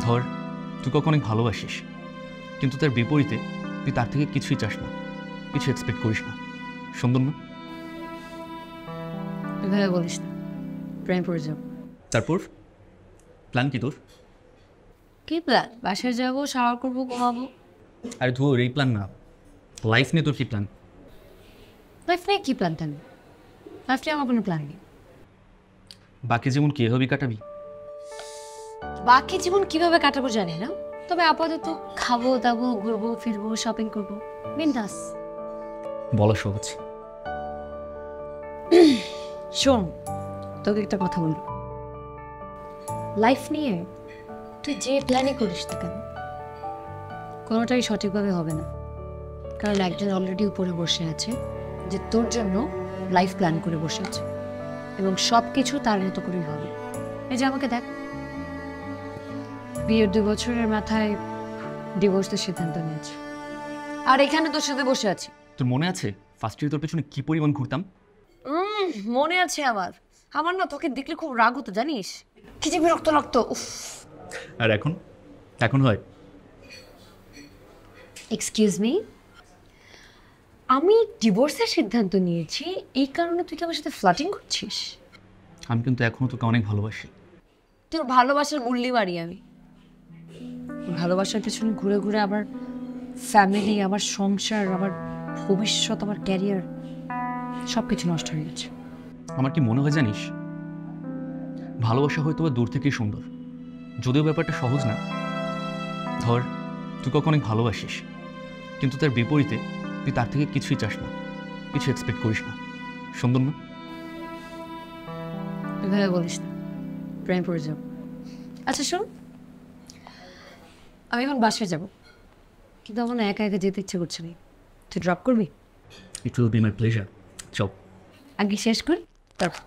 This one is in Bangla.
ধর তুই কাউকে অনেক ভালোবাসিস, কিন্তু তার বিপরীতে তুই তার থেকে কিছুই চাস না, কিছু এক্সপেক্ট করিস না। সুন্দর না? এভাবে বলিস না, প্রেম পড়ে যাও। তারপর প্ল্যান কি তোর? কি প্ল্যান? বাসায় যাবো, শাওয়ার করবো, ঘুমাবো। আরে ধর, এই প্ল্যান না, লাইফ নিয়ে তোর কি প্ল্যান? লাইফ নিয়ে কী প্ল্যান টানি? লাইফ নিয়ে আমার কোনো প্ল্যান নেই। বাকি যেমন কি হবি কাটাবি? বাকি জীবন কিভাবে কাটাবো জানি না, তবে আপাতত খাবো দাবো, ঘুরবো ফিরবো, শপিং করবো, বিন্দাস। বলা সহজ। শোন, তোকে একটা কথা বলি, লাইফ নিয়ে তুই যে প্ল্যানই করিস না কেন, কোনোটাই সঠিকভাবে হবে না। কারণ একজন অলরেডি উপরে বসে আছে, যে তোর জন্য লাইফ প্ল্যান করে বসে আছে, এবং সব কিছু তার মতো করেই হবে। এই যে আমাকে দেখ, বিয়ের 2 বছরের মাথায় ডিভোর্সের সিদ্ধান্ত নিয়েছে, আর এখানে তোর সাথে বসে আছি। তোর মনে আছে ফার্স্ট ইয়ার তোর পেছনে কি পরিমাণ ঘুরতাম? মনে আছে আমার। আমার না তোকে দেখলে খুব রাগ হতো জানিস, কি যে বিরক্ত লাগতো। উফ। আর এখন এখন হয়? এক্সকিউজ মি, আমি ডিভোর্সের সিদ্ধান্ত নিয়েছি, এই কারণে তুই কি আমার সাথে ফ্লার্টিং করছিস? আমি কিন্তু এখনো তোকে অনেক ভালোবাসি। তোর ভালোবাসার গুল্লি মারি আমি। ভালোবাসার পেছনে ঘুরে ঘুরে আমার ফ্যামিলি, আমার সংসার, আমার ভবিষ্যৎ, আমার ক্যারিয়ার সব কিছু নষ্ট হয়ে গেছে। আমার কি মনে হয় জানিস, ভালোবাসা হয়তো বা দূর থেকেই সুন্দর, যদিও ব্যাপারটা সহজ না। ধর তুই কাউকে অনেক ভালোবাসিস, কিন্তু তার বিপরীতে তুই তার থেকে কিছুই চাস না, কিছু এক্সপেক্ট করিস না। সুন্দর না? এভাবে বলিস না, প্রেম পড়ে যাও। আচ্ছা শোন, আমি এখন বাসায় যাব, কিন্তু আমার না একা একা যেতে ইচ্ছে করছে না। তুই ড্রপ করবি? It will be my pleasure. চল। আগে শেষ কর, তারপর।